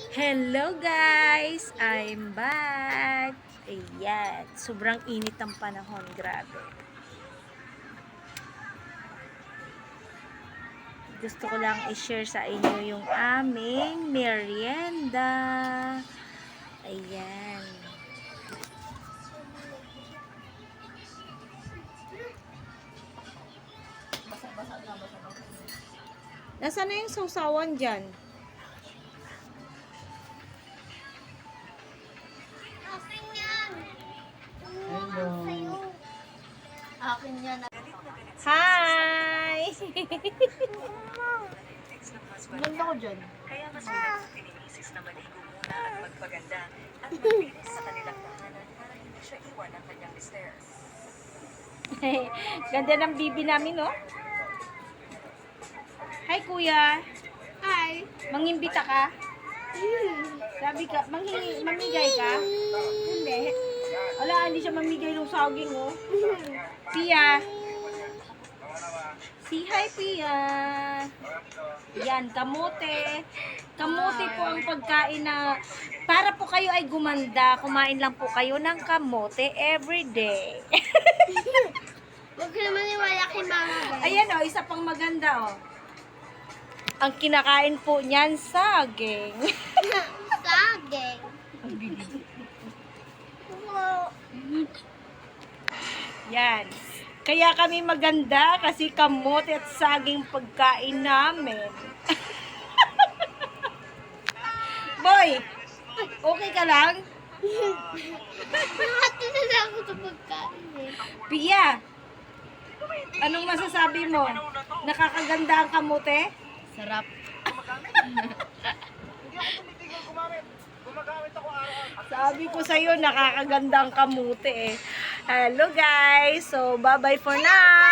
Hello guys! I'm back! Ayan, sobrang init ang panahon, grabe. Gusto ko lang i-share sa inyo yung aming merienda. Ayan. Nasaan na yung sausawan dyan? Akin yan. Hi! Ganda ko dyan. Kaya mas pinimisis na maligo muna at magpaganda at maglinis sa kanilang tahanan para hindi siya iwan ng kanyang mister. Ganda ng bibi namin, no? Hi, kuya. Hi. Mangimbita ka? Sabi ka, mamigay ka? Hindi. Wala, hindi siya mamigay ng saging, oh. Pia. Say hi, Pia. Yan, kamote. Kamote po ang pagkain na para po kayo ay gumanda, kumain lang po kayo ng kamote everyday. Huwag ka naman iwala kay mama. Ayan, oh, isa pang maganda, oh. Ang kinakain po niyan, saging. Saging. Wow. Yan. Kaya kami maganda kasi kamote at saging pagkain namin. Boy, okay ka lang? Nakati na lang ako sa pagkain eh. Pia, anong masasabi mo? Nakakaganda ang kamote? Sarap. Sabi ko sa'yo, nakakaganda ang kamote eh. Hello guys, so bye-bye for now.